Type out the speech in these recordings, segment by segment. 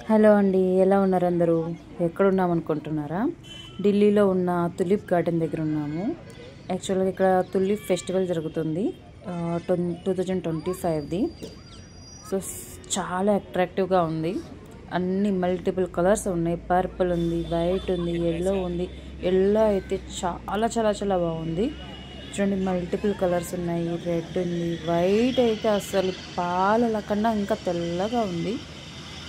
Hello అండి, ఎలా ఉన్నారు అందరూ? ఎక్కడున్నాం అనుకుంటున్నారా? ఢిల్లీలో ఉన్న తులిప్ గార్డెన్ దగ్గర ఉన్నాము. యాక్చువల్గా ఇక్కడ తులిప్ ఫెస్టివల్ జరుగుతుంది 2025ది. సో చాలా అట్రాక్టివ్గా ఉంది. అన్ని మల్టిపుల్ కలర్స్ ఉన్నాయి. పర్పుల్ ఉంది, వైట్ ఉంది, ఎల్లో ఉంది. ఎల్లో అయితే చాలా చాలా చాలా బాగుంది. చూడండి, మల్టిపుల్ కలర్స్ ఉన్నాయి. రెడ్ ఉంది, వైట్ అయితే అసలు పాలల కన్నా ఇంకా తెల్లగా ఉంది.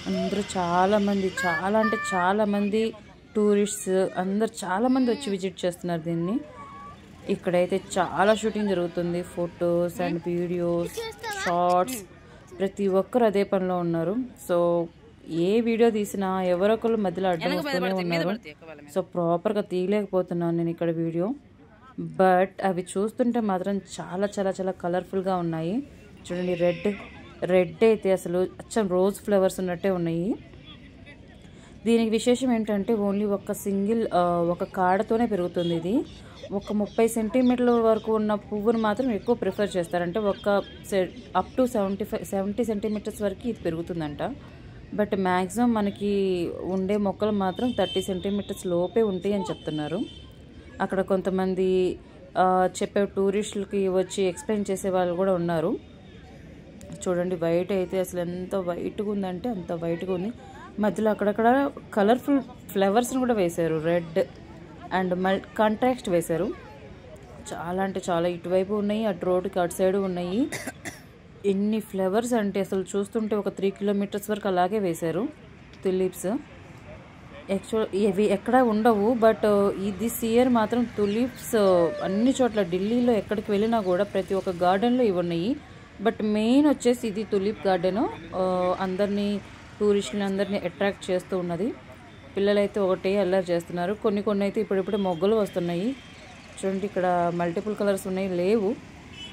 అందరూ చాలామంది, చాలా అంటే చాలామంది టూరిస్ట్స్ అందరు చాలామంది వచ్చి విజిట్ చేస్తున్నారు దీన్ని. ఇక్కడైతే చాలా షూటింగ్ జరుగుతుంది. ఫొటోస్ అండ్ వీడియోస్, షార్ట్స్, ప్రతి ఒక్కరు అదే పనిలో ఉన్నారు. సో ఏ వీడియో తీసినా ఎవరొకరు మధ్యలో అడ్డం వస్తూనే ఉన్నారు. సో ప్రాపర్గా తీయలేకపోతున్నాను నేను ఇక్కడ వీడియో. బట్ అవి చూస్తుంటే మాత్రం చాలా చాలా చాలా కలర్ఫుల్గా ఉన్నాయి. చూడండి, రెడ్ అయితే అసలు అచ్చం రోజ్ ఫ్లవర్స్ ఉన్నట్టే ఉన్నాయి. దీనికి విశేషం ఏంటంటే ఓన్లీ ఒక కాడతోనే పెరుగుతుంది. ఇది ఒక 30 సెంటీమీటర్ల వరకు ఉన్న పువ్వును మాత్రం ఎక్కువ ప్రిఫర్ చేస్తారంటే అప్ టు 70 సెంటీమీటర్స్ వరకు ఇది పెరుగుతుందంట. బట్ మ్యాక్సిమం మనకి ఉండే మొక్కలు మాత్రం 30 సెంటీమీటర్స్ లోపే ఉంటాయి అని చెప్తున్నారు. అక్కడ కొంతమంది చెప్పే టూరిస్టులకి వచ్చి ఎక్స్ప్లెయిన్ చేసే వాళ్ళు కూడా ఉన్నారు. చూడండి, వైట్ అయితే అసలు ఎంత వైట్గా ఉందంటే అంత వైట్గా ఉంది. మధ్యలో అక్కడక్కడ కలర్ఫుల్ ఫ్లవర్స్ని కూడా వేశారు. రెడ్ అండ్ కాంట్రాస్ట్ వేశారు. చాలా అంటే చాలా ఇటువైపు ఉన్నాయి, అటు రోడ్డుకి అటు సైడ్ ఉన్నాయి. ఎన్ని ఫ్లవర్స్ అంటే అసలు చూస్తుంటే ఒక 3 కిలోమీటర్స్ వరకు అలాగే వేశారు తులిప్స్. ఇవి ఎక్కడ ఉండవు, బట్ దిస్ ఇయర్ మాత్రం తులిప్స్ అన్ని చోట్ల ఢిల్లీలో ఎక్కడికి వెళ్ళినా కూడా ప్రతి ఒక్క గార్డెన్లో ఇవి ఉన్నాయి. బట్ మెయిన్ వచ్చేసి ఇది తులిప్ గార్డెన్. అందరినీ టూరిస్టులని అందరినీ అట్రాక్ట్ చేస్తూ ఉన్నది. పిల్లలైతే ఒకటే అల్లరి చేస్తున్నారు. కొన్ని అయితే ఇప్పుడిప్పుడే మొగ్గలు వస్తున్నాయి. చూడండి, ఇక్కడ మల్టిపుల్ కలర్స్ ఉన్నాయి, లేవు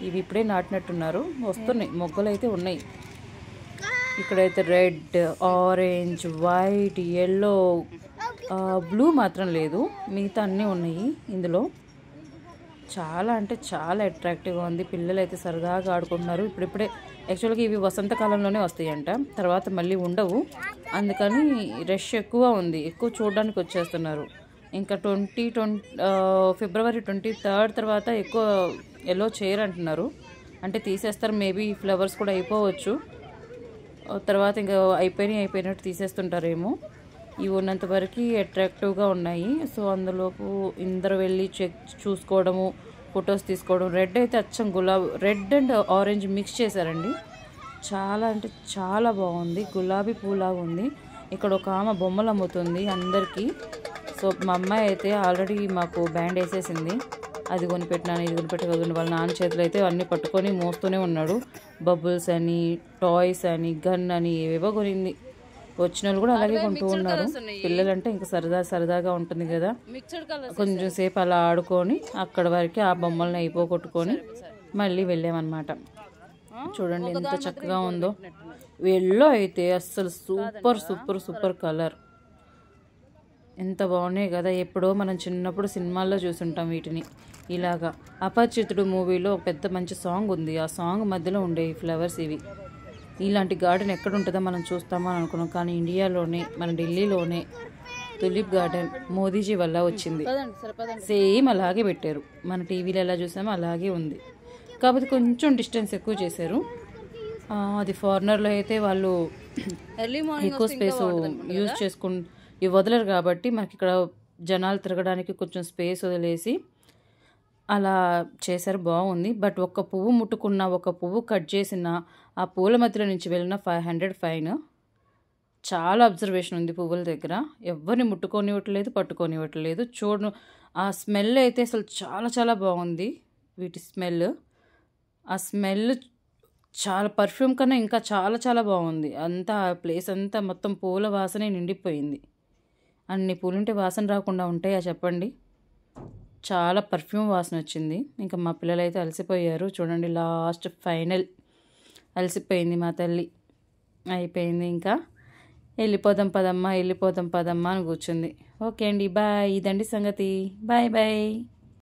ఇవి ఇప్పుడే నాటినట్టున్నారు. వస్తున్నాయి, మొగ్గలు అయితే ఉన్నాయి. ఇక్కడైతే red, orange, white, yellow, blue మాత్రం లేదు, మిగతా అన్నీ ఉన్నాయి ఇందులో. చాలా అంటే చాలా అట్రాక్టివ్గా ఉంది. పిల్లలు అయితే సరదాగా ఆడుకుంటున్నారు. ఇప్పుడిప్పుడే యాక్చువల్గా ఇవి వసంతకాలంలోనే వస్తాయంట, తర్వాత మళ్ళీ ఉండవు. అందుకని రష్ ఎక్కువ ఉంది, ఎక్కువ చూడడానికి వచ్చేస్తున్నారు. ఇంకా ఫిబ్రవరి 23 తర్వాత ఎక్కువ ఎల్లో చేయరు అంటున్నారు. అంటే తీసేస్తారు, మేబీ ఫ్లవర్స్ కూడా అయిపోవచ్చు. తర్వాత ఇంకా అయిపోయినట్టు తీసేస్తుంటారేమో. ఇవి ఉన్నంత వరకు అట్రాక్టివ్గా ఉన్నాయి. సో అందులోపు ఇందరు వెళ్ళి చూసుకోవడము, ఫొటోస్ తీసుకోవడం. రెడ్ అయితే అచ్చం రెడ్ అండ్ ఆరెంజ్ మిక్స్ చేశారండి. చాలా అంటే చాలా బాగుంది, గులాబీ పూలాగా ఉంది. ఇక్కడ ఒక ఆమె బొమ్మలు అమ్ముతుంది అందరికీ. సో మా అమ్మాయి అయితే ఆల్రెడీ మాకు బ్యాండ్ వేసేసింది. అది కొనిపెట్టినాను, ఇది కొనిపెట్టగలను. వాళ్ళ నాన్న చేతులు అయితే అన్నీ పట్టుకొని మోస్తూనే ఉన్నాడు. బబుల్స్ అని, టాయ్స్ అని, గన్ అని ఏవేవో కొనింది. వచ్చిన వాళ్ళు కూడా అలాగే కొంటూ ఉన్నారు. పిల్లలంటే ఇంకా సరదాగా ఉంటుంది కదా. కొంచెం సేపు అలా ఆడుకొని అక్కడ వరకు ఆ బొమ్మల్ని అయిపోగొట్టుకొని మళ్ళీ వెళ్ళామన్నమాట. చూడండి ఎంత చక్కగా ఉందో. ఎల్లో అయితే అస్సలు సూపర్ సూపర్ సూపర్ కలర్, ఎంత బాగున్నాయి కదా. ఎప్పుడో మనం చిన్నప్పుడు సినిమాల్లో చూసుంటాం వీటిని ఇలాగా. అపరిచితుడు మూవీలో ఒక పెద్ద మంచి సాంగ్ ఉంది, ఆ సాంగ్ మధ్యలో ఉండే ఈ ఫ్లవర్స్ ఇవి. ఇలాంటి గార్డెన్ ఎక్కడ ఉంటుందో మనం చూస్తామో అని అనుకున్నాం, కానీ ఇండియాలోనే మన ఢిల్లీలోనే తులిప్ గార్డెన్ మోదీజీ వల్ల వచ్చింది. సేమ్ అలాగే పెట్టారు, మన టీవీలో ఎలా చూసామో అలాగే ఉంది. కాకపోతే కొంచెం డిస్టెన్స్ ఎక్కువ చేశారు. అది ఫారినర్లో అయితే వాళ్ళు ఎక్కువ స్పేస్ యూజ్ వదలరు కాబట్టి మనకి ఇక్కడ జనాలు తిరగడానికి కొంచెం స్పేస్ వదిలేసి అలా చేశారు, బాగుంది. బట్ ఒక్క పువ్వు ముట్టుకున్న, ఒక పువ్వు కట్ చేసిన, ఆ పూల మధ్యలో నుంచి వెళ్ళిన 500 ఫైన్. చాలా అబ్జర్వేషన్ ఉంది పువ్వుల దగ్గర. ఎవరిని ముట్టుకొనివ్వట్లేదు, పట్టుకొనివ్వట్లేదు. ఆ స్మెల్ అయితే అసలు చాలా చాలా బాగుంది. వీటి స్మెల్, ఆ స్మెల్ చాలా పర్ఫ్యూమ్ కన్నా ఇంకా చాలా చాలా బాగుంది. అంతా ప్లేస్ అంతా మొత్తం పూల వాసనే నిండిపోయింది. అన్ని పూలుంటే వాసన రాకుండా ఉంటాయా చెప్పండి. చాలా పర్ఫ్యూమ్ వాసన వచ్చింది. ఇంకా మా పిల్లలు అయితే అలసిపోయారు. చూడండి, లాస్ట్ ఫైనల్ అలసిపోయింది మా తల్లి. అయిపోయింది, ఇంకా వెళ్ళిపోదాం పదమ్మా అని కూర్చుంది. ఓకే అండి, బాయ్. ఇదండి సంగతి. Bye bye.